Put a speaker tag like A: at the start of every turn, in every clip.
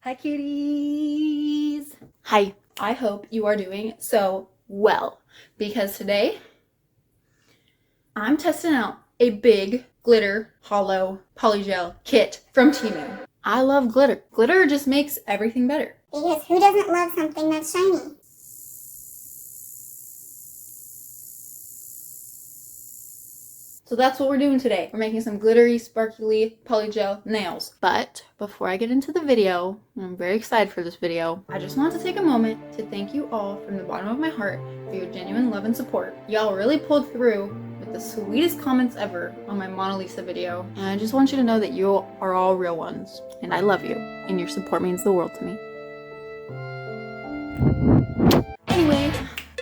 A: Hi kitties! Hi, I hope you are doing so well because today I'm testing out a big glitter hollow polygel kit from Temu. I love glitter. Glitter just makes everything better.
B: Because who doesn't love something that's shiny?
A: So that's what we're doing today. We're making some glittery, sparkly polygel nails. But before I get into the video, I'm very excited for this video. I just want to take a moment to thank you all from the bottom of my heart for your genuine love and support. Y'all really pulled through with the sweetest comments ever on my Mona Lisa video. And I just want you to know that you are all real ones. And I love you. And your support means the world to me. Anyway,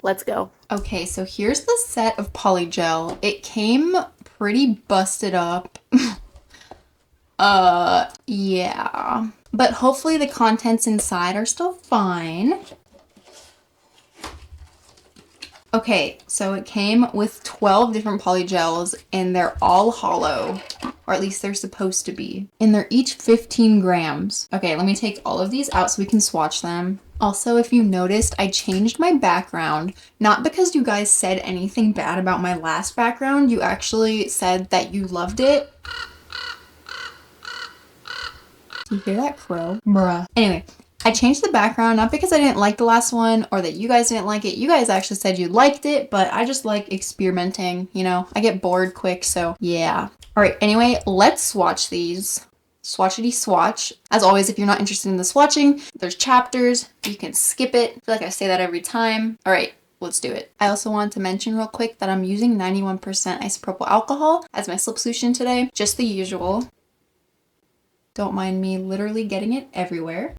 A: let's go. Okay, so here's the set of polygel. It came pretty busted up. Yeah. But hopefully the contents inside are still fine. Okay, so it came with 12 different polygels and they're all hollow, or at least they're supposed to be. And they're each 15 grams. Okay, let me take all of these out so we can swatch them. Also, if you noticed, I changed my background, not because you guys said anything bad about my last background. You actually said that you loved it. Do you hear that crow? Bruh. Anyway, I changed the background, not because I didn't like the last one or that you guys didn't like it. You guys actually said you liked it, but I just like experimenting, you know? I get bored quick, so yeah. All right, anyway, let's swatch these. Swatchity swatch. As always, if you're not interested in the swatching, there's chapters. You can skip it. I feel like I say that every time. All right, let's do it. I also want to mention real quick that I'm using 91% isopropyl alcohol as my slip solution today. Just the usual. Don't mind me literally getting it everywhere.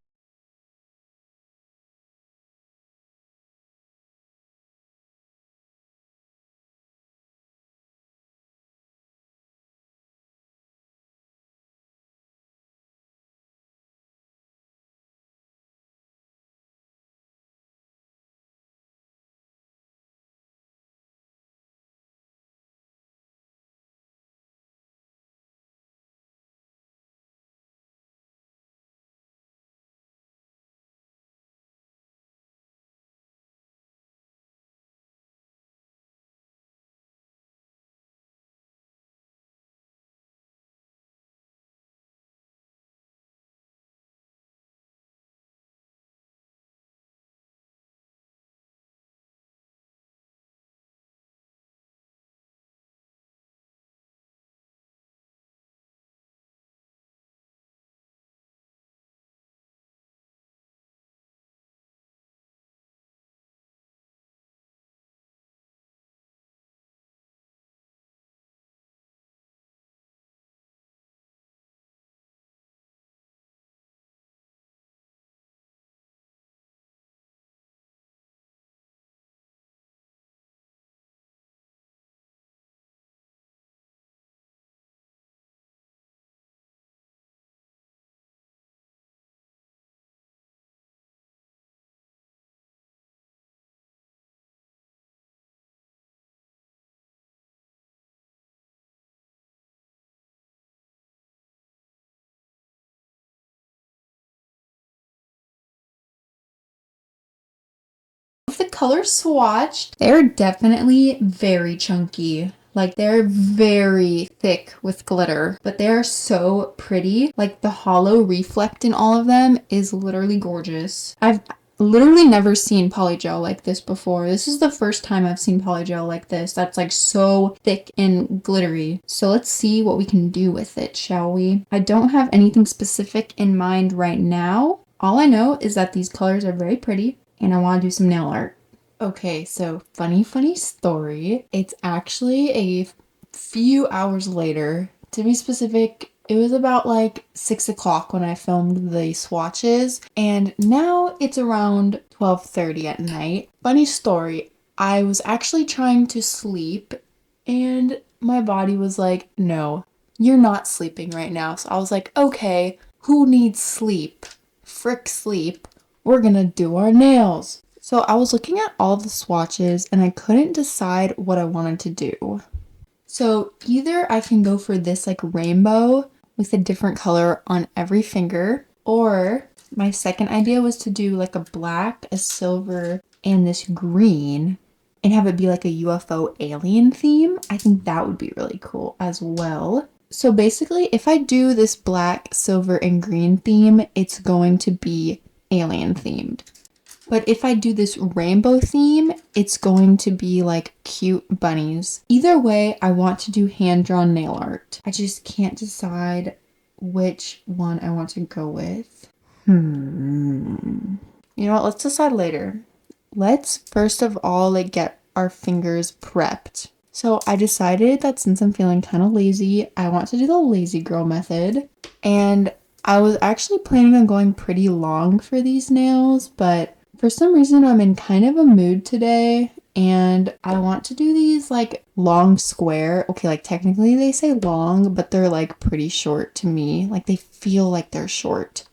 A: The colors swatched, they're definitely very chunky. Like they're very thick with glitter, but they're so pretty. Like the hollow reflect in all of them is literally gorgeous. I've literally never seen polygel like this before. This is the first time I've seen polygel like this. That's like so thick and glittery. So let's see what we can do with it, shall we? I don't have anything specific in mind right now. All I know is that these colors are very pretty and I want to do some nail art. Okay, so funny story. It's actually a few hours later. To be specific, it was about like 6 o'clock when I filmed the swatches, and now it's around 12:30 at night. Funny story, I was actually trying to sleep and my body was like, no, you're not sleeping right now. So I was like, okay, who needs sleep? Frick sleep. We're gonna do our nails. So I was looking at all the swatches and I couldn't decide what I wanted to do. So either I can go for this like rainbow with a different color on every finger, or My second idea was to do like a black, a silver, and this green and have it be like a UFO alien theme. I think that would be really cool as well. So basically, if I do this black, silver, and green theme, it's going to be alien themed. But if I do this rainbow theme, it's going to be like cute bunnies. Either way, I want to do hand-drawn nail art. I just can't decide which one I want to go with. You know what? Let's decide later. Let's first of all like get our fingers prepped. So I decided that since I'm feeling kind of lazy, I want to do the lazy girl method. And I was actually planning on going pretty long for these nails, but for some reason I'm in kind of a mood today and I want to do these like long square. Okay, like technically they say long, but they're like pretty short to me. Like they feel like they're short.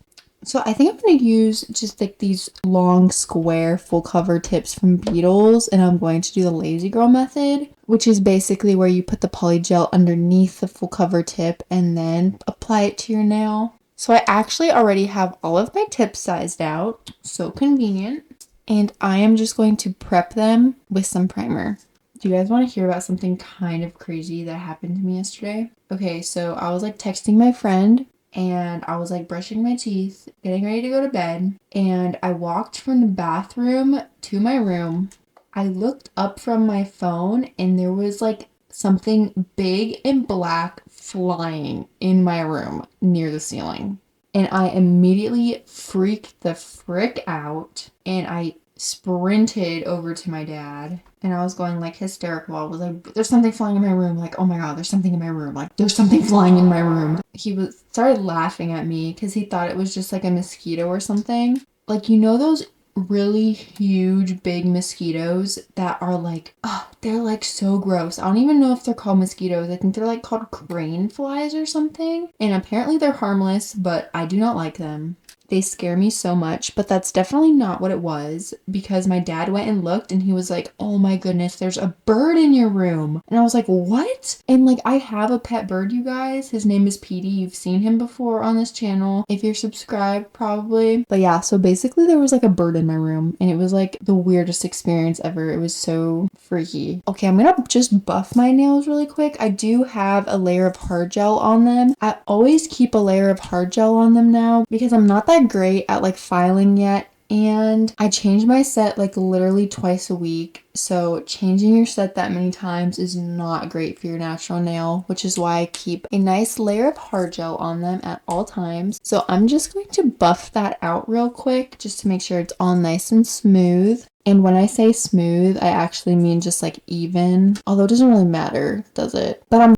A: So I think I'm going to use just like these long square full cover tips from Beetles, and I'm going to do the lazy girl method, which is basically where you put the poly gel underneath the full cover tip and then apply it to your nail. So I actually already have all of my tips sized out, so convenient, and I am just going to prep them with some primer. Do you guys want to hear about something kind of crazy that happened to me yesterday? Okay, so I was like texting my friend and I was like brushing my teeth, getting ready to go to bed, and I walked from the bathroom to my room. I looked up from my phone and there was like something big and black flying in my room near the ceiling. And I immediately freaked the frick out and I sprinted over to my dad and I was going like hysterical. I was like, there's something flying in my room. Like, oh my God, there's something in my room. Like, there's something flying in my room. He started laughing at me because he thought it was just like a mosquito or something. Like, you know those really huge big mosquitoes that are like, oh, they're like so gross. I don't even know if they're called mosquitoes. I think they're like called crane flies or something. And apparently they're harmless, but I do not like them. They scare me so much, but that's definitely not what it was because my dad went and looked and he was like, oh my goodness, there's a bird in your room. And I was like, what? And like, I have a pet bird, you guys. His name is Petey. You've seen him before on this channel if you're subscribed, probably. But yeah, so basically there was like a bird in my room and it was like the weirdest experience ever. It was so freaky. Okay, I'm gonna just buff my nails really quick. I do have a layer of hard gel on them. I always keep a layer of hard gel on them now because I'm not that great at like filing yet, and I change my set like literally twice a week, so changing your set that many times is not great for your natural nail, which is why I keep a nice layer of hard gel on them at all times. So I'm just going to buff that out real quick just to make sure it's all nice and smooth. And when I say smooth, I actually mean just like even, although it doesn't really matter, does it? But I'm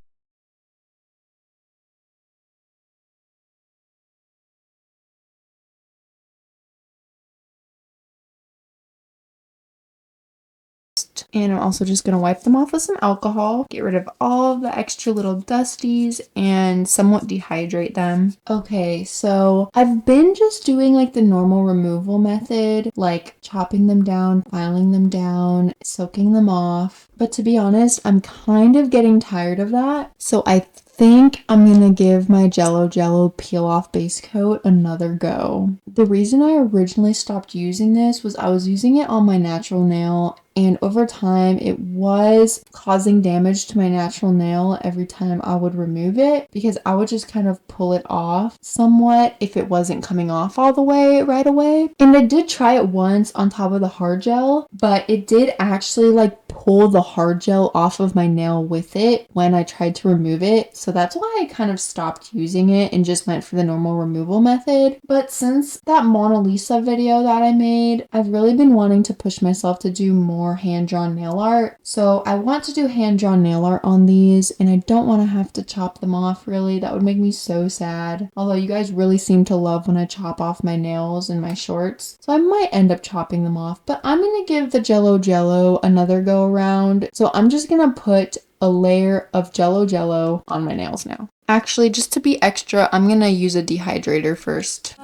A: and I'm also just going to wipe them off with some alcohol, get rid of all of the extra little dusties, and somewhat dehydrate them. Okay, so I've been just doing like the normal removal method, like chopping them down, filing them down, soaking them off. But to be honest, I'm kind of getting tired of that. So I think I'm gonna give my Jello peel off base coat another go. The reason I originally stopped using this was I was using it on my natural nail, and over time it was causing damage to my natural nail every time I would remove it because I would just kind of pull it off somewhat if it wasn't coming off all the way right away. And I did try it once on top of the hard gel, but it did actually like pull the hard gel off of my nail with it when I tried to remove it. So that's why I kind of stopped using it and just went for the normal removal method. But since that Mona Lisa video that I made, I've really been wanting to push myself to do more hand-drawn nail art. So I want to do hand-drawn nail art on these, and I don't want to have to chop them off really. That would make me so sad. Although you guys really seem to love when I chop off my nails in my shorts. So I might end up chopping them off, but I'm going to give the Jello another go around. So I'm just going to put a layer of Jello on my nails now. Actually, just to be extra, I'm going to use a dehydrator first.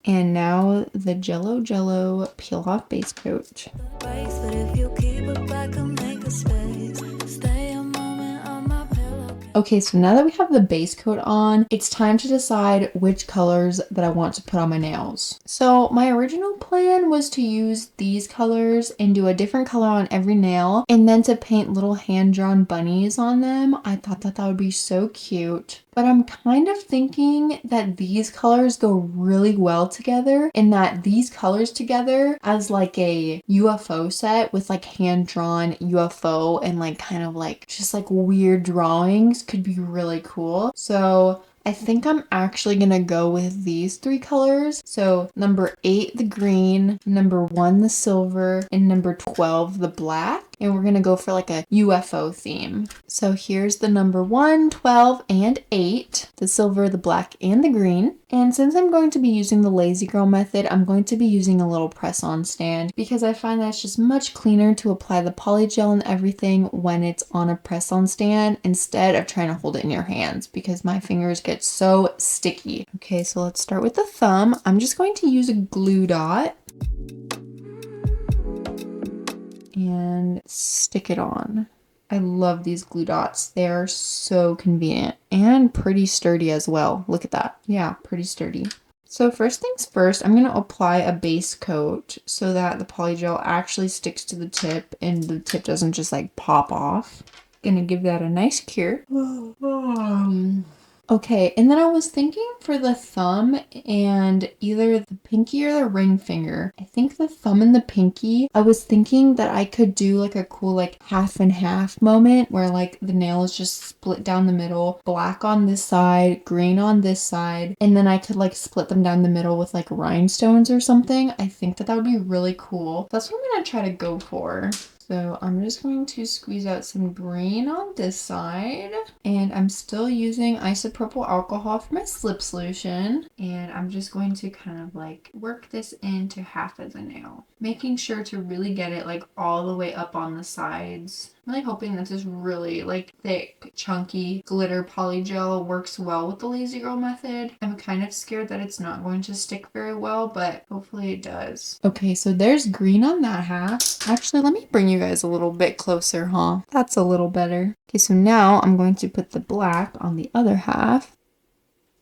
A: And now the Jello peel off base coat. Okay, so now that we have the base coat on, it's time to decide which colors that I want to put on my nails. So my original plan was to use these colors and do a different color on every nail and then to paint little hand-drawn bunnies on them. I thought that that would be so cute. But I'm kind of thinking that these colors go really well together and that these colors together as like a UFO set with like hand-drawn UFO and like kind of like just like weird drawings could be really cool. So I think I'm actually gonna go with these three colors. So number 8, the green, number 1, the silver, and number 12, the black. And we're gonna go for like a UFO theme. So here's the number 1, 12, and 8, the silver, the black, and the green. And since I'm going to be using the Lazy Girl method, I'm going to be using a little press-on stand because I find that it's just much cleaner to apply the polygel and everything when it's on a press-on stand instead of trying to hold it in your hands because my fingers get so sticky. Okay, so let's start with the thumb. I'm just going to use a glue dot and stick it on. I love these glue dots. They are so convenient and pretty sturdy as well. Look at that. Yeah, pretty sturdy. So first things first, I'm going to apply a base coat so that the polygel actually sticks to the tip and the tip doesn't just like pop off. Gonna give that a nice cure. Okay, and then I was thinking for the thumb and either the pinky or the ring finger. I think the thumb and the pinky, I was thinking that I could do like a cool like half and half moment where like the nail is just split down the middle, black on this side, green on this side, and then I could like split them down the middle with like rhinestones or something. I think that that would be really cool. That's what I'm gonna try to go for. So I'm just going to squeeze out some green on this side, and I'm still using isopropyl alcohol for my slip solution, and I'm just going to kind of like work this into half of the nail, making sure to really get it like all the way up on the sides. I'm really hoping that this really like thick, chunky glitter polygel works well with the Lazy Girl method. I'm kind of scared that it's not going to stick very well, but hopefully it does. Okay, so there's green on that half. Actually, let me bring you guys a little bit closer, huh? That's a little better. Okay, so now I'm going to put the black on the other half.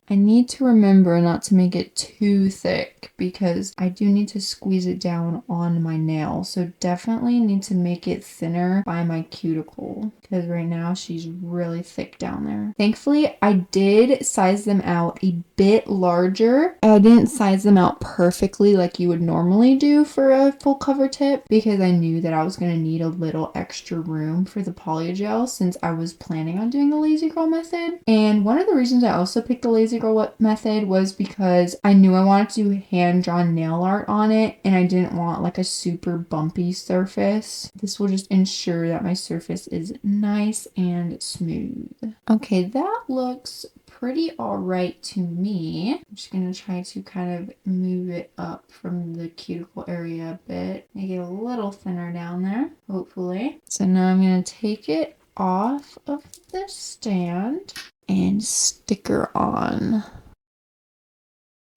A: I need to remember not to make it too thick because I do need to squeeze it down on my nail. So definitely need to make it thinner by my cuticle because right now she's really thick down there. Thankfully, I did size them out a bit larger. I didn't size them out perfectly like you would normally do for a full cover tip because I knew that I was going to need a little extra room for the polygel since I was planning on doing the Lazy Girl method. And one of the reasons I also picked the Lazy Girl method was because I knew I wanted to do hand-drawn nail art on it and I didn't want like a super bumpy surface. This will just ensure that my surface is nice and smooth. Okay, that looks pretty all right to me. I'm just gonna try to kind of move it up from the cuticle area a bit, make it a little thinner down there, hopefully. So now I'm gonna take it off of the stand and stick her on.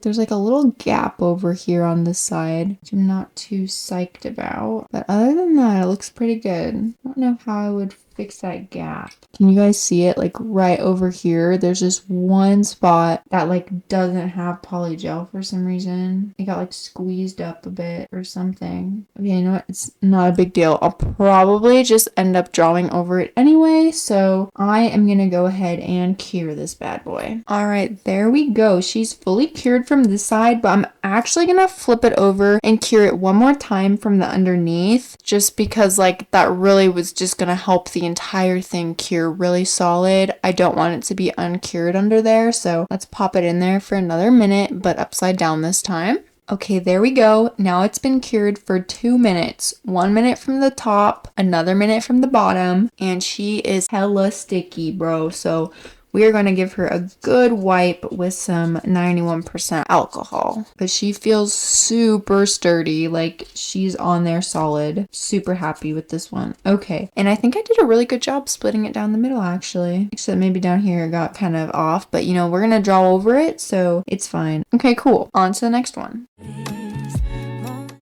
A: There's like a little gap over here on this side, which I'm not too psyched about. But other than that, it looks pretty good. I don't know how I would fix that gap. Can you guys see it? Like right over here, there's this one spot that like doesn't have polygel for some reason. It got like squeezed up a bit or something. Okay, you know what? It's not a big deal. I'll probably just end up drawing over it anyway. So I am gonna go ahead and cure this bad boy. All right, there we go. She's fully cured from this side, but I'm actually gonna flip it over and cure it one more time from the underneath just because like that really was just gonna help the entire thing cure really solid. I don't want it to be uncured under there, so let's pop it in there for another minute, but upside down this time. Okay, there we go. Now it's been cured for 2 minutes. 1 minute from the top, another minute from the bottom, and she is hella sticky, bro. So we are going to give her a good wipe with some 91% alcohol. But she feels super sturdy, like she's on there solid. Super happy with this one. Okay, and I think I did a really good job splitting it down the middle actually. Except maybe down here it got kind of off, but you know, we're going to draw over it, so it's fine. Okay, cool. On to the next one.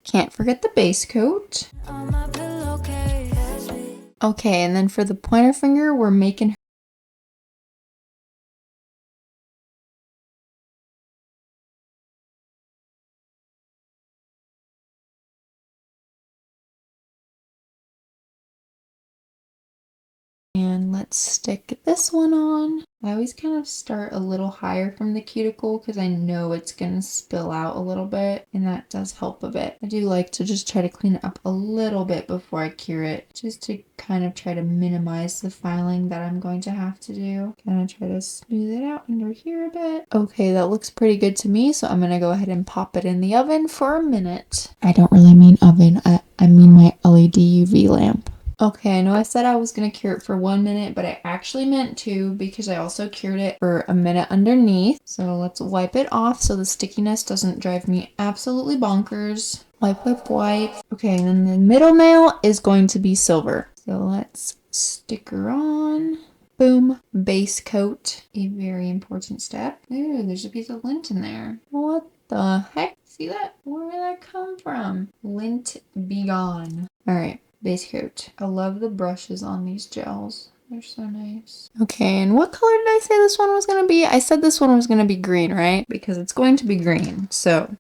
A: Can't forget the base coat. Okay, and then for the pointer finger, we're making then let's stick this one on. I always kind of start a little higher from the cuticle because I know it's gonna spill out a little bit, and that does help a bit. I do like to just try to clean it up a little bit before I cure it, just to kind of try to minimize the filing that I'm going to have to do. Kind of try to smooth it out under here a bit. Okay, that looks pretty good to me, so I'm gonna go ahead and pop it in the oven for a minute. I don't really mean oven, I mean my LED UV lamp. Okay, I know I said I was going to cure it for 1 minute, but I actually meant 2 because I also cured it for a minute underneath. So let's wipe it off so the stickiness doesn't drive me absolutely bonkers. Wipe, wipe, wipe. Okay, and then the middle nail is going to be silver. So let's stick her on. Boom. Base coat. A very important step. Ooh, there's a piece of lint in there. What the heck? See that? Where did that come from? Lint be gone. All right. Base coat. I love the brushes on these gels. They're so nice. Okay, and what color did I say this one was going to be? I said this one was going to be green, right? Because it's going to be green. So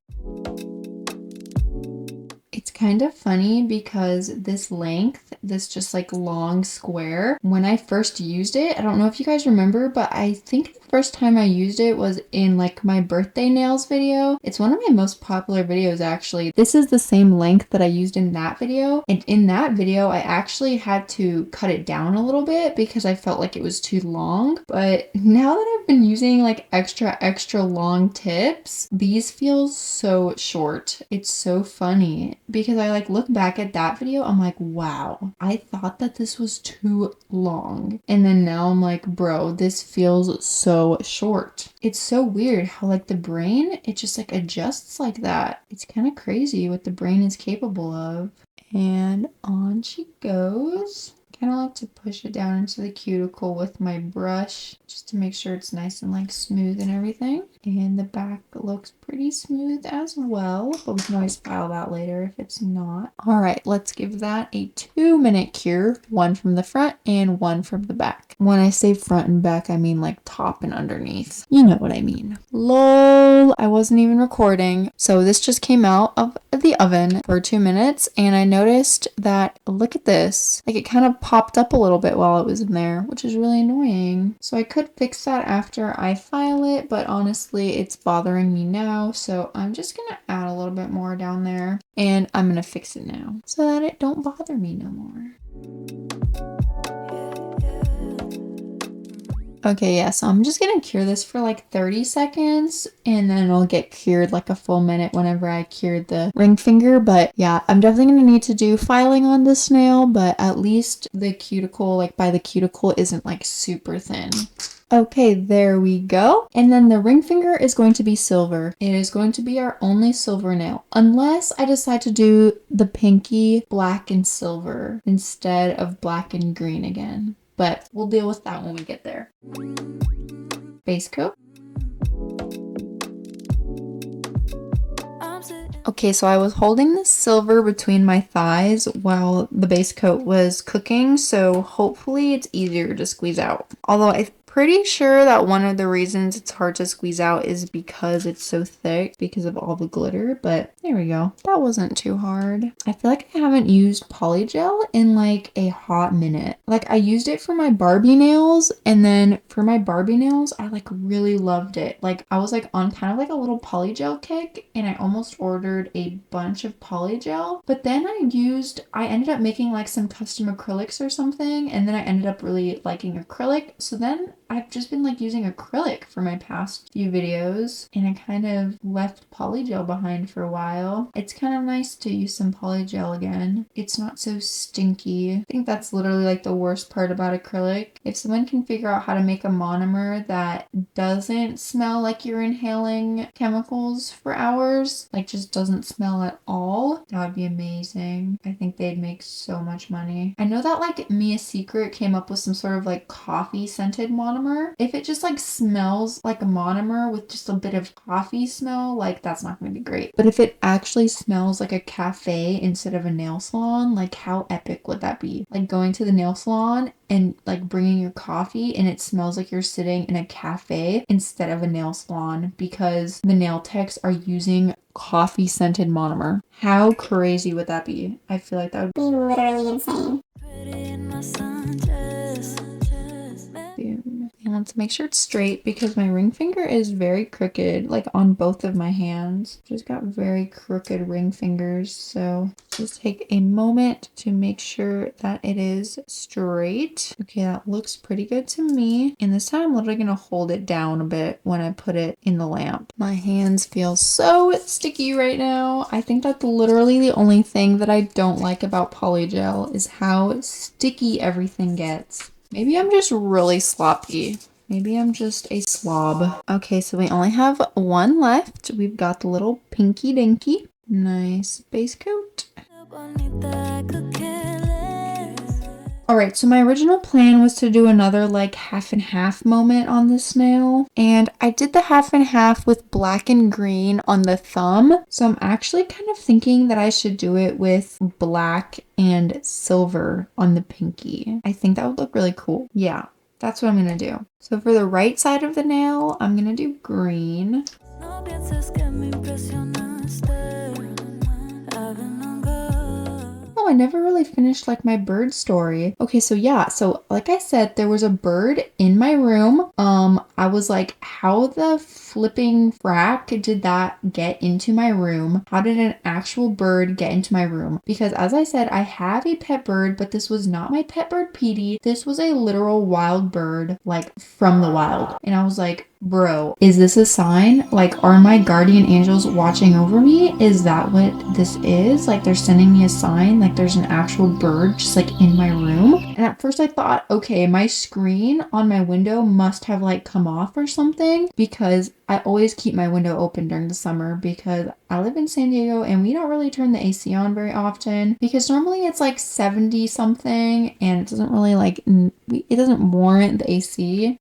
A: it's kind of funny because this length, this just like long square, when I first used it, I don't know if you guys remember, but I think the first time I used it was in like my birthday nails video. It's one of my most popular videos actually. This is the same length that I used in that video. And in that video, I actually had to cut it down a little bit because I felt like it was too long. But now that I've been using like extra long tips, these feel so short. It's so funny because I like look back at that video, I'm like, wow, I thought that this was too long. And then now I'm like, bro, this feels so short. It's so weird how like the brain, it just like adjusts like that. It's kind of crazy what the brain is capable of. And on she goes. Kind of like to push it down into the cuticle with my brush just to make sure it's nice and like smooth and everything. And the back looks pretty smooth as well, but we can always file that later if it's not. All right, let's give that a 2-minute cure, 1 from the front and 1 from the back. When I say front and back, I mean like top and underneath. You know what I mean. Lol, I wasn't even recording. So this just came out of the oven for 2 minutes, and I noticed that, look at this, like it kind of popped up a little bit while it was in there, which is really annoying. So I could fix that after I file it, but honestly it's bothering me now, so I'm just gonna add a little bit more down there, and I'm gonna fix it now so that it don't bother me no more. Okay, yeah, so I'm just gonna cure this for like 30 seconds and then it'll get cured like a full minute whenever I cured the ring finger. But yeah, I'm definitely gonna need to do filing on this nail, but at least the cuticle, like by the cuticle, isn't like super thin. Okay, there we go. And then the ring finger is going to be silver. It is going to be our only silver nail, unless I decide to do the pinky black and silver instead of black and green again. But we'll deal with that when we get there. Base coat. Okay, so I was holding the silver between my thighs while the base coat was cooking, so hopefully it's easier to squeeze out. Although I'm pretty sure that one of the reasons it's hard to squeeze out is because it's so thick because of all the glitter, but there we go. That wasn't too hard. I feel like I haven't used polygel in like a hot minute. Like I used it for my Barbie nails, and then for my Barbie nails, I like really loved it. Like I was like on kind of like a little polygel kick, and I almost ordered a bunch of polygel, but then I ended up making like some custom acrylics or something, and then I ended up really liking acrylic. So then I've just been like using acrylic for my past few videos, and I kind of left polygel behind for a while. It's kind of nice to use some polygel again. It's not so stinky. I think that's literally like the worst part about acrylic. If someone can figure out how to make a monomer that doesn't smell like you're inhaling chemicals for hours, like just doesn't smell at all, that would be amazing. I think they'd make so much money. I know that like Mia Secret came up with some sort of like coffee scented monomer. If it just like smells like a monomer with just a bit of coffee smell, like that's not going to be great. But if it actually smells like a cafe instead of a nail salon, like how epic would that be? Like going to the nail salon and like bringing your coffee and it smells like you're sitting in a cafe instead of a nail salon because the nail techs are using coffee scented monomer. How crazy would that be? I feel like that would
B: Be literally insane.
A: Let's make sure it's straight because my ring finger is very crooked, like on both of my hands. Just got very crooked ring fingers, so just take a moment to make sure that it is straight. Okay, that looks pretty good to me. And this time I'm literally gonna hold it down a bit when I put it in the lamp. My hands feel so sticky right now. I think that's literally the only thing that I don't like about polygel is how sticky everything gets. Maybe I'm just really sloppy. Maybe I'm just a slob. Okay, so we only have one left. We've got the little pinky dinky. Nice base coat. Alright, so my original plan was to do another like half and half moment on this nail, and I did the half and half with black and green on the thumb, so I'm actually kind of thinking that I should do it with black and silver on the pinky. I think that would look really cool. Yeah, that's what I'm gonna do. So for the right side of the nail, I'm gonna do green. I never really finished like my bird story. Okay, so yeah, so like I said, there was a bird in my room. I was like, how the flipping frack did that get into my room? How did an actual bird get into my room? Because as I said, I have a pet bird, but this was not my pet bird Petey. This was a literal wild bird, like from the wild. And I was like, bro, is this a sign? Like, are my guardian angels watching over me? Is that what this is? Like, they're sending me a sign? Like, there's an actual bird just like in my room? And at first I thought, okay, my screen on my window must have like come off or something, because I always keep my window open during the summer because I live in San Diego and we don't really turn the AC on very often because normally it's like 70 something and it doesn't really like, it doesn't warrant the AC.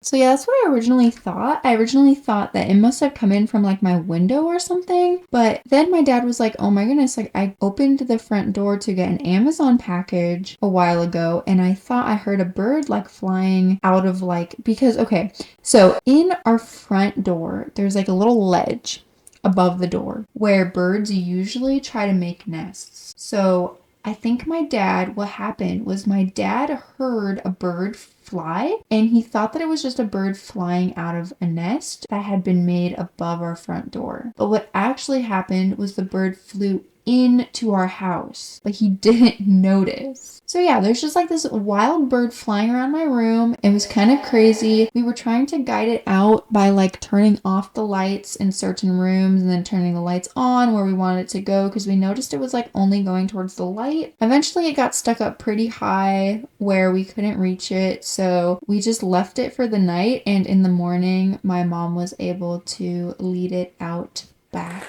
A: So yeah, that's what I originally thought. I originally thought that it must have come in from like my window or something. But then my dad was like, oh my goodness, like I opened the front door to get an Amazon package a while ago and I thought I heard a bird like flying out of like, because okay, so in our front door, there's like a little ledge above the door where birds usually try to make nests. So I think what happened was my dad heard a bird fly and he thought that it was just a bird flying out of a nest that had been made above our front door. But what actually happened was the bird flew into our house, but he didn't notice. So yeah, there's just like this wild bird flying around my room. It was kind of crazy. We were trying to guide it out by like turning off the lights in certain rooms and then turning the lights on where we wanted it to go because we noticed it was like only going towards the light. Eventually it got stuck up pretty high where we couldn't reach it, so we just left it for the night, and in the morning my mom was able to lead it out back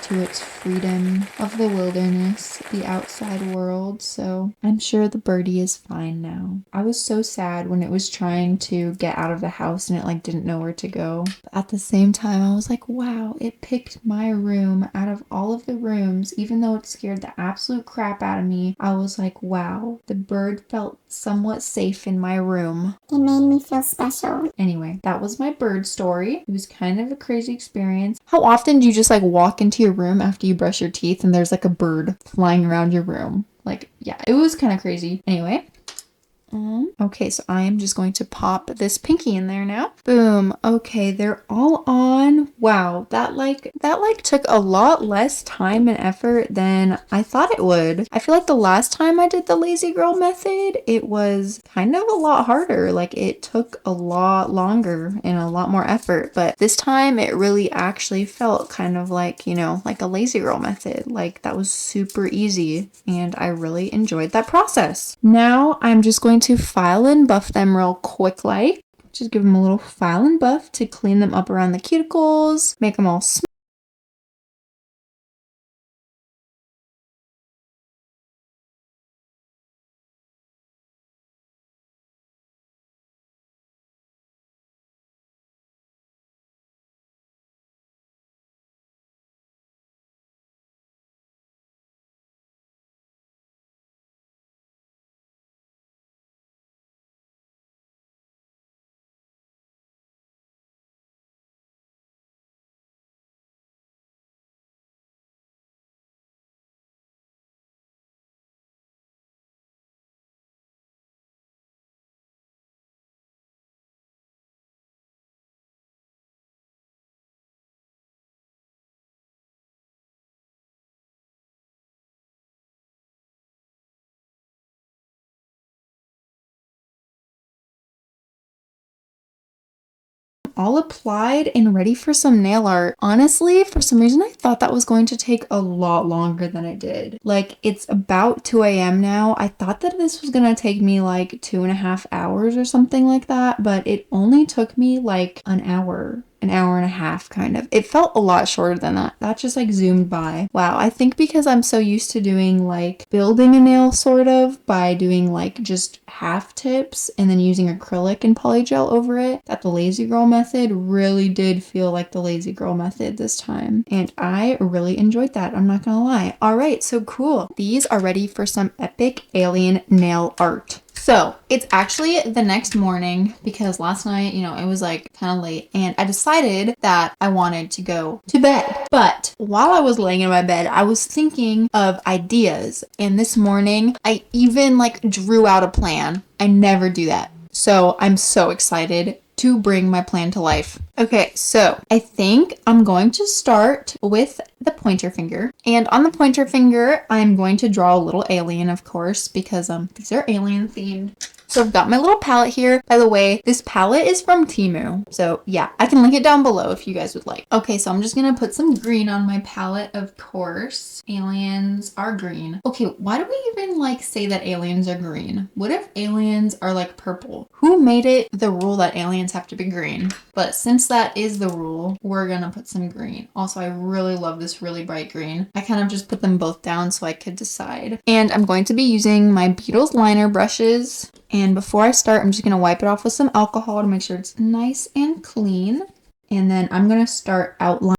A: to its freedom of the wilderness, the outside world. So I'm sure the birdie is fine now. I was so sad when it was trying to get out of the house and it like didn't know where to go. But at the same time, I was like, wow, it picked my room out of all of the rooms, even though it scared the absolute crap out of me. I was like, wow, the bird felt somewhat safe in my room.
B: It made me feel special.
A: Anyway, that was my bird story. It was kind of a crazy experience. How often do you just like walk into your room after you brush your teeth and there's like a bird flying around your room? Like, yeah, it was kind of crazy. Anyway. Okay, so I am just going to pop this pinky in there now. Boom. Okay, they're all on. Wow, that took a lot less time and effort than I thought it would. I feel like the last time I did the lazy girl method, it was kind of a lot harder. Like it took a lot longer and a lot more effort, but this time it really actually felt kind of like, you know, like a lazy girl method. Like that was super easy and I really enjoyed that process. Now I'm just going to file and buff them real quick like. Just give them a little file and buff to clean them up around the cuticles, make them all smooth. all applied and ready for some nail art. Honestly, for some reason, I thought that was going to take a lot longer than it did. Like, it's about 2 a.m. now. I thought that this was gonna take me like 2.5 hours or something like that, but it only took me like an hour and a half, kind of. It felt a lot shorter than that. That just like zoomed by. Wow, I think because I'm so used to doing like building a nail sort of by doing like just half tips and then using acrylic and polygel over it, that the lazy girl method really did feel like the lazy girl method this time. And I really enjoyed that, I'm not gonna lie. All right, so cool. These are ready for some epic alien nail art. So it's actually the next morning because last night, it was like kind of late and I decided that I wanted to go to bed. But while I was laying in my bed, I was thinking of ideas. And this morning, I even like drew out a plan. I never do that. So I'm so excited to bring my plan to life. Okay, so I think I'm going to start with the pointer finger. And on the pointer finger, I'm going to draw a little alien, of course, because these are alien themed. So I've got my little palette here. By the way, this palette is from Temu. So yeah, I can link it down below if you guys would like. Okay, so I'm just gonna put some green on my palette, of course. Aliens are green. Okay, why do we even like say that aliens are green? What if aliens are like purple? Who made it the rule that aliens have to be green? But since that is the rule, we're gonna put some green. Also, I really love this really bright green. I kind of just put them both down so I could decide. And I'm going to be using my Beetles liner brushes. And before I start, I'm just going to wipe it off with some alcohol to make sure it's nice and clean. And then I'm going to start outlining.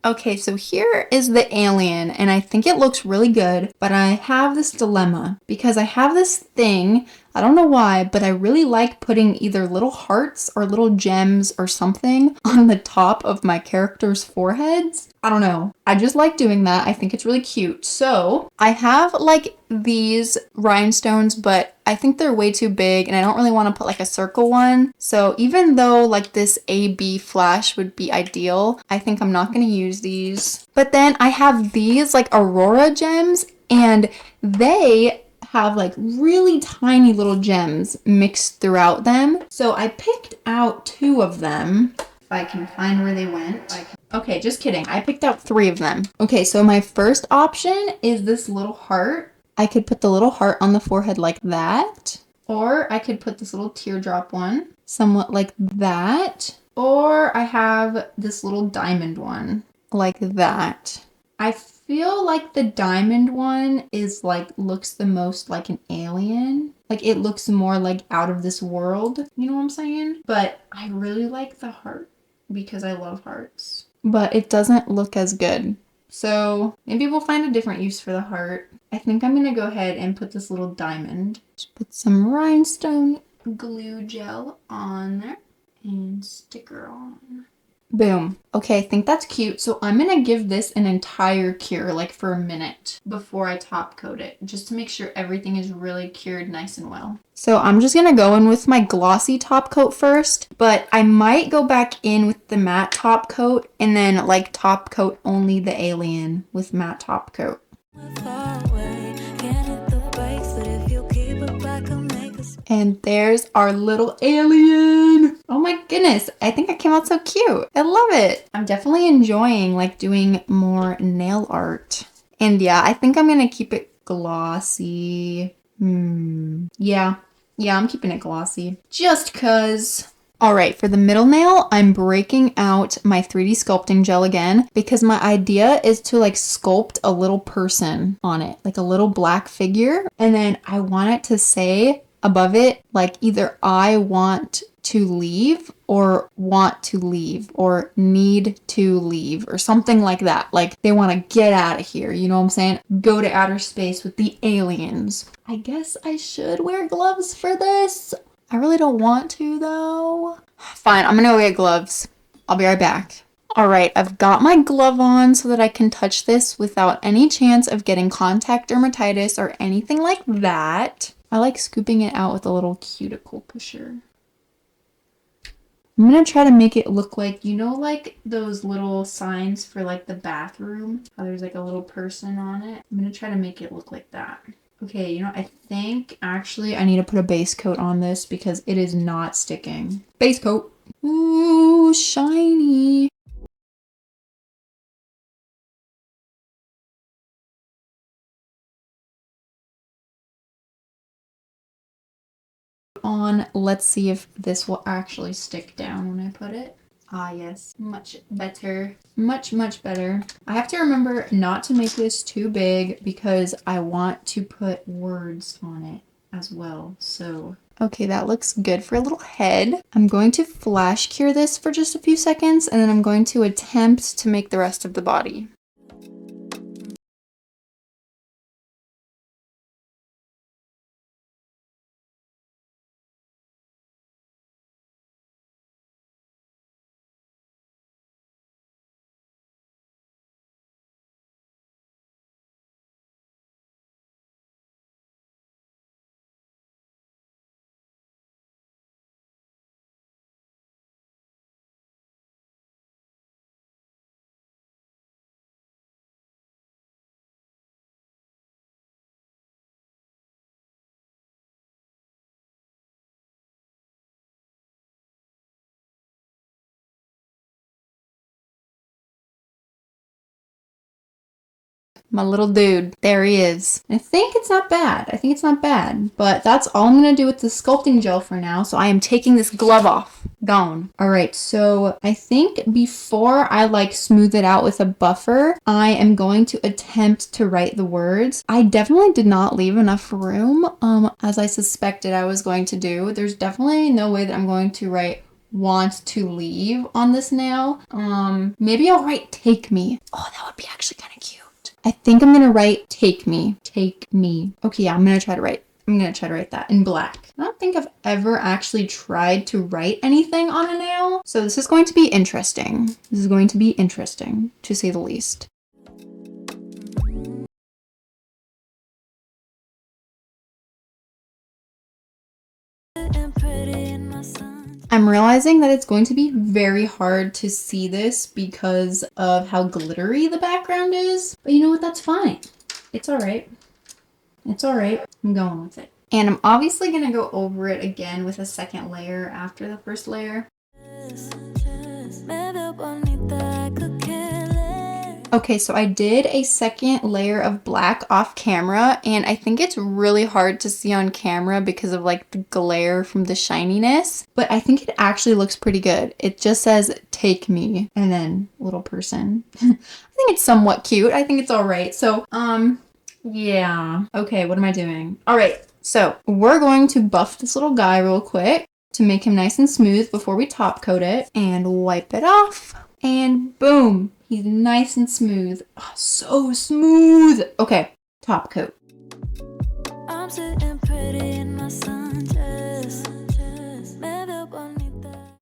A: Okay, so here is the alien, and I think it looks really good, but I have this dilemma because I have this thing, I don't know why, but I really like putting either little hearts or little gems or something on the top of my characters' foreheads. I don't know. I just like doing that. I think it's really cute. So I have like these rhinestones, but I think they're way too big and I don't really want to put like a circle one. So even though like this AB flash would be ideal, I think I'm not going to use these. But then I have these like Aurora gems, and they have like really tiny little gems mixed throughout them. So I picked out 2 of them. If I can find where they went. Okay, just kidding. I picked out 3 of them. Okay, so my first option is this little heart. I could put the little heart on the forehead like that. Or I could put this little teardrop one, somewhat like that. Or I have this little diamond one, like that. I feel like the diamond one is like, looks the most like an alien. Like it looks more like out of this world. You know what I'm saying? But I really like the heart because I love hearts. But it doesn't look as good. So maybe we'll find a different use for the heart. I think I'm gonna go ahead and put this little diamond. Just put some rhinestone glue gel on there and sticker on. Boom. Okay, I think that's cute. So I'm gonna give this an entire cure, like for a minute before I top coat it, just to make sure everything is really cured nice and well. So I'm just gonna go in with my glossy top coat first, but I might go back in with the matte top coat and then like top coat only the alien with matte top coat. And there's our little alien. Oh my goodness. I think it came out so cute. I love it. I'm definitely enjoying like doing more nail art. And yeah, I think I'm going to keep it glossy. Yeah, I'm keeping it glossy. Just cause. All right, for the middle nail, I'm breaking out my 3D sculpting gel again because my idea is to like sculpt a little person on it, like a little black figure. And then I want it to say above it, like either I want to leave or want to leave or need to leave or something like that. Like they want to get out of here. You know what I'm saying? Go to outer space with the aliens. I guess I should wear gloves for this. I really don't want to though. Fine, I'm gonna go get gloves. I'll be right back. All right, I've got my glove on so that I can touch this without any chance of getting contact dermatitis or anything like that. I like scooping it out with a little cuticle pusher. I'm gonna try to make it look like, you know, like those little signs for like the bathroom, how there's like a little person on it. I'm gonna try to make it look like that. Okay, you know, I think actually I need to put a base coat on this because it is not sticking. Base coat. Ooh, shiny. On, let's see if this will actually stick down when I put it. Ah, yes, much better. Much better. I have to remember not to make this too big because I want to put words on it as well. So, okay, that looks good for a little head. I'm going to flash cure this for just a few seconds and then I'm going to attempt to make the rest of the body. My little dude. There he is. I think it's not bad. But that's all I'm going to do with the sculpting gel for now. So I am taking this glove off. Gone. All right. So I think before I like smooth it out with a buffer, I am going to attempt to write the words. I definitely did not leave enough room, as I suspected I was going to do. There's definitely no way that I'm going to write want to leave on this nail. Maybe I'll write take me. Oh, that would be actually kind of cute. I think I'm gonna write take me. Take me. Okay, yeah, I'm gonna try to write that in black. I don't think I've ever actually tried to write anything on a nail. So this is going to be interesting. This is going to be interesting, to say the least. I'm realizing that it's going to be very hard to see this because of how glittery the background is. But you know what? That's fine. It's all right. It's all right. I'm going with it. And I'm obviously going to go over it again with a second layer after the first layer. Okay, so I did a second layer of black off camera, and I think it's really hard to see on camera because of like the glare from the shininess, but I think it actually looks pretty good. It just says take me and then little person. I think it's somewhat cute. I think it's all right. So, yeah. Okay, what am I doing? All right, so we're going to buff this little guy real quick to make him nice and smooth before we top coat it and wipe it off. And boom, he's nice and smooth. Oh, so smooth. Okay, top coat. I'm sitting pretty in my sundress.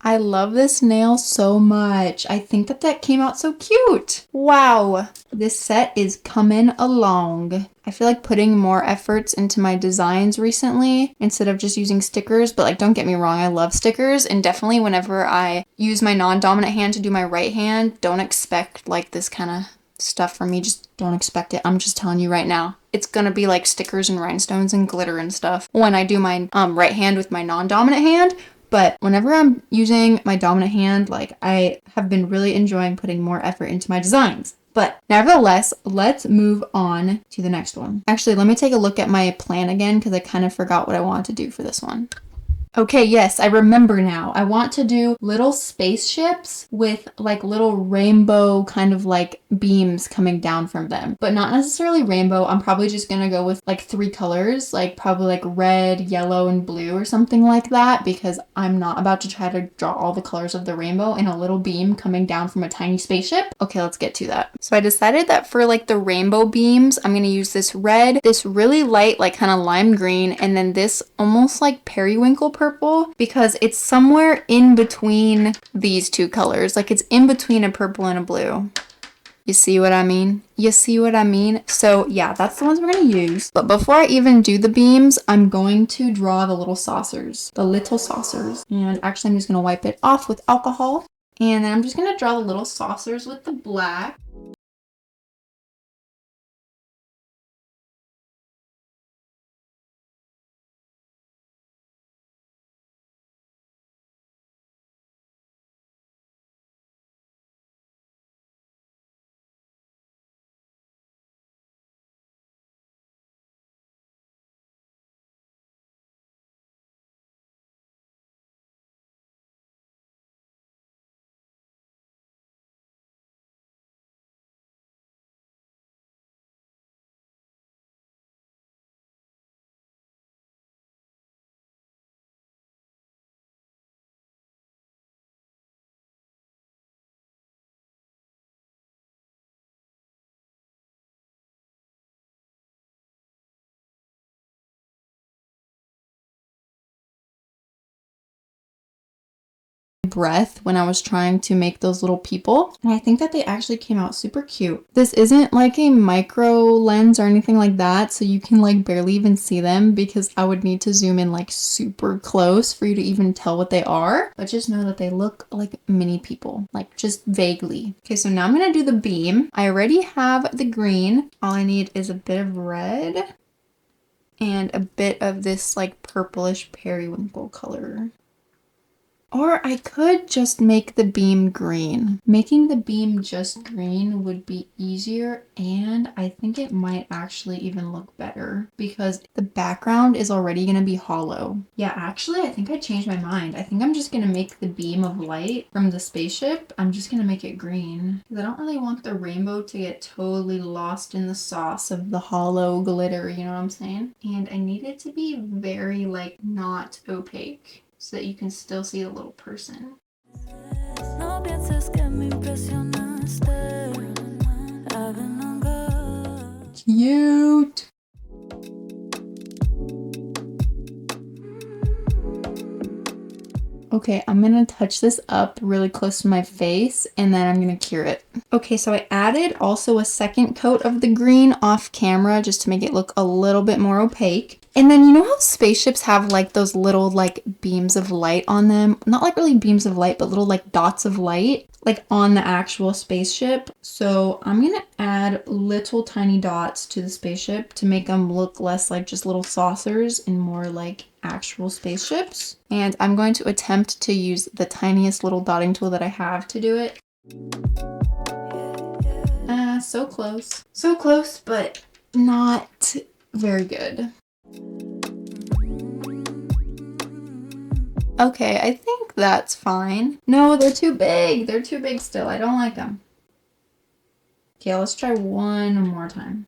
A: I love this nail so much. I think that came out so cute. Wow, this set is coming along. I feel like putting more efforts into my designs recently instead of just using stickers, but like don't get me wrong, I love stickers, and definitely whenever I use my non-dominant hand to do my right hand, don't expect like this kind of stuff from me. Just don't expect it. I'm just telling you right now. It's gonna be like stickers and rhinestones and glitter and stuff when I do my right hand with my non-dominant hand. But whenever I'm using my dominant hand, like I have been really enjoying putting more effort into my designs. But nevertheless, let's move on to the next one. Actually, let me take a look at my plan again because I kind of forgot what I wanted to do for this one. Okay, yes, I remember now. I want to do little spaceships with like little rainbow kind of like beams coming down from them, but not necessarily rainbow. I'm probably just gonna go with like 3 colors, like probably like red, yellow, and blue or something like that, because I'm not about to try to draw all the colors of the rainbow in a little beam coming down from a tiny spaceship. Okay, let's get to that. So I decided that for like the rainbow beams, I'm gonna use this red, this really light like kind of lime green, and then this almost like periwinkle purple, because it's somewhere in between these 2 colors. Like it's in between a purple and a blue. You see what I mean? You see what I mean? So yeah, that's the ones we're gonna use. But before I even do the beams, I'm going to draw the little saucers. The little saucers. And actually I'm just gonna wipe it off with alcohol. And then I'm just gonna draw the little saucers with the black. Breath when I was trying to make those little people, and I think that they actually came out super cute. This isn't like a micro lens or anything like that, so you can like barely even see them because I would need to zoom in like super close for you to even tell what they are, but just know that they look like mini people, like just vaguely. Okay, so now I'm gonna do the beam. I already have the green. All I need is a bit of red and a bit of this like purplish periwinkle color. Or I could just make the beam green. Making the beam just green would be easier, and I think it might actually even look better because the background is already going to be hollow. Yeah, actually, I think I changed my mind. I think I'm just going to make the beam of light from the spaceship. I'm just going to make it green because I don't really want the rainbow to get totally lost in the sauce of the hollow glitter, you know what I'm saying? And I need it to be very like not opaque. so that you can still see the little person. Cute! Okay, I'm gonna touch this up really close to my face and then I'm gonna cure it. Okay, so I added also a second coat of the green off camera just to make it look a little bit more opaque. And then you know how spaceships have like those little like beams of light on them? Not like really beams of light, but little like dots of light like on the actual spaceship. So I'm gonna add little tiny dots to the spaceship to make them look less like just little saucers and more like actual spaceships. And I'm going to attempt to use the tiniest little dotting tool that I have to do it. So close. So close, but not very good. Okay, I think that's fine. No, they're too big. They're too big still. I don't like them. Okay, let's try one more time.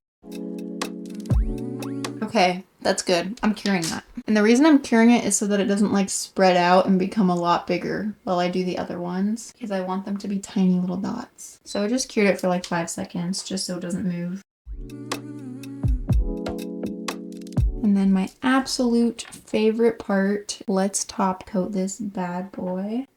A: Okay, that's good. I'm curing that. And the reason I'm curing it is so that it doesn't like spread out and become a lot bigger while I do the other ones, because I want them to be tiny little dots. So I just cured it for like 5 seconds just so it doesn't move. And then my absolute favorite part, let's top coat this bad boy.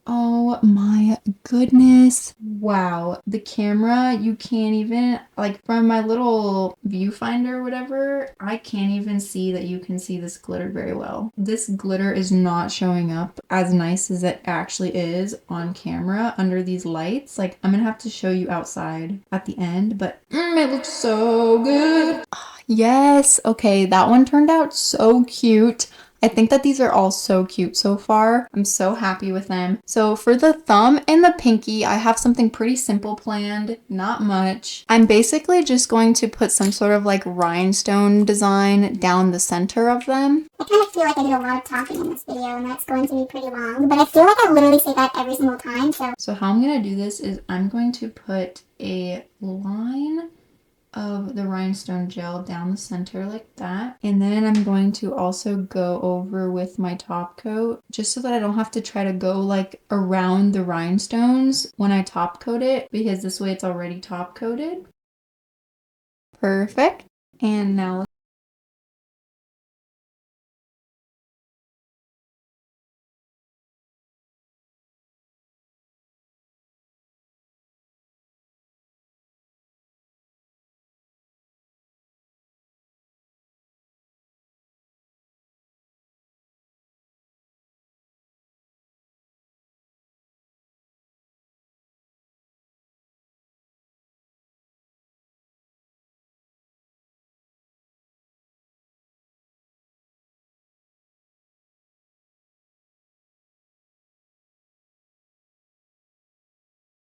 A: Oh my goodness. Wow. The camera, you can't even, like from my little viewfinder or whatever, I can't even see that you can see this glitter very well. This glitter is not showing up as nice as it actually is on camera under these lights. Like I'm gonna have to show you outside at the end, but it looks so good. Yes. Okay, that one turned out so cute. I think that these are all so cute so far. I'm so happy with them. So for the thumb and the pinky, I have something pretty simple planned, not much. I'm basically just going to put some sort of like rhinestone design down the center of them.
B: I kind of feel like I did a lot of talking in this video and that's going to be pretty long, but I feel like I literally say that every single time,
A: So how I'm gonna do this is I'm going to put a line of the rhinestone gel down the center like that, and then I'm going to also go over with my top coat just so that I don't have to try to go like around the rhinestones when I top coat it, because this way it's already top coated. Perfect. And now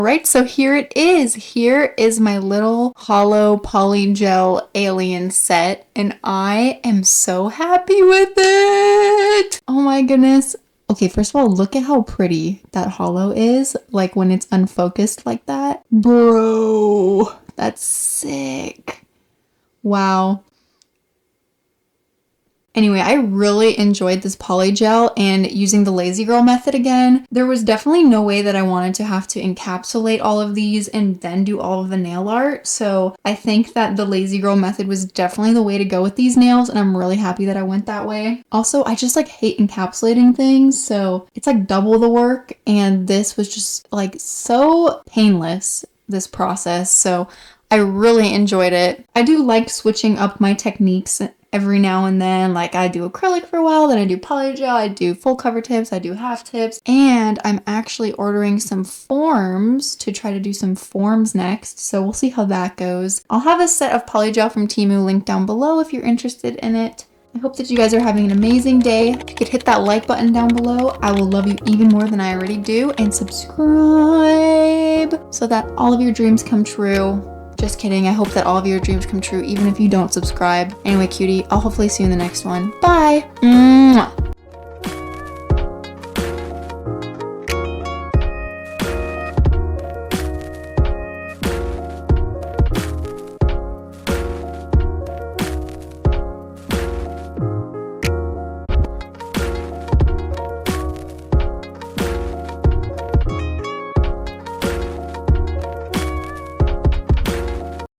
A: right, so here it is. Here is my little hollow poly gel alien set, and I am so happy with it. Oh my goodness. Okay, first of all, look at how pretty that hollow is, like when it's unfocused like that. Bro, that's sick. Wow. Anyway, I really enjoyed this poly gel and using the lazy girl method again. There was definitely no way that I wanted to have to encapsulate all of these and then do all of the nail art. So I think that the lazy girl method was definitely the way to go with these nails, and I'm really happy that I went that way. Also, I just like hate encapsulating things, so it's like double the work, and this was just like so painless, this process. So I really enjoyed it. I do like switching up my techniques every now and then. Like I do acrylic for a while, then I do poly gel, I do full cover tips, I do half tips, and I'm actually ordering some forms to try to do some forms next, so we'll see how that goes. I'll have a set of poly gel from Temu linked down below if you're interested in it. I hope that you guys are having an amazing day. If you could hit that like button down below, I will love you even more than I already do, and subscribe so that all of your dreams come true. Just kidding, I hope that all of your dreams come true even if you don't subscribe. Anyway, cutie, I'll hopefully see you in the next one. Bye! Mwah.